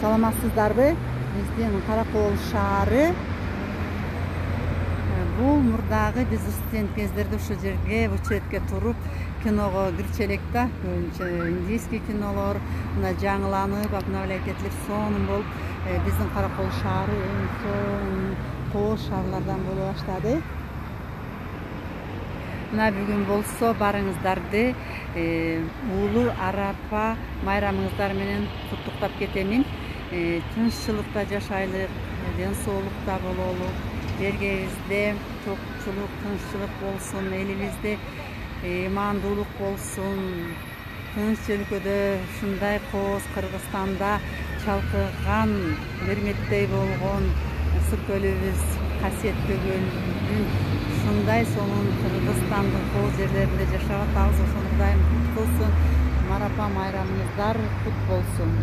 Саламатсыздарбы? Биздин Каракол шаары. Бул мурдагы биз студент кездерде ушул жерге, бул четке туруп киного кирчелек да. Индийский кинолор, мына жаңыланып, обновлять сонун болуп, биздин Каракол шаары эң чоң кооз шаарлардан боло баштады. Мына бүгүн болсо барыңыздарды уулуу Арапа майрамыңыздар менен куттуктап кетемин. Тынччылыкта жашайлык, ден соолукта бололу. Жергебизде чокчулук, тынччылык болсун, элибизде имандуулук болсун. Тынч өлкөдө ушундай кооз Кыргызстанда чалкыган, берметтей болгон Сыркөлүбүз, касиеттүү көлдүн ушундай сонун Кыргызстандын кооз жерлеринде жашап атабыз. Ошону Кудайым кут кылсын. Арапа майрамыңыздар кут болсун.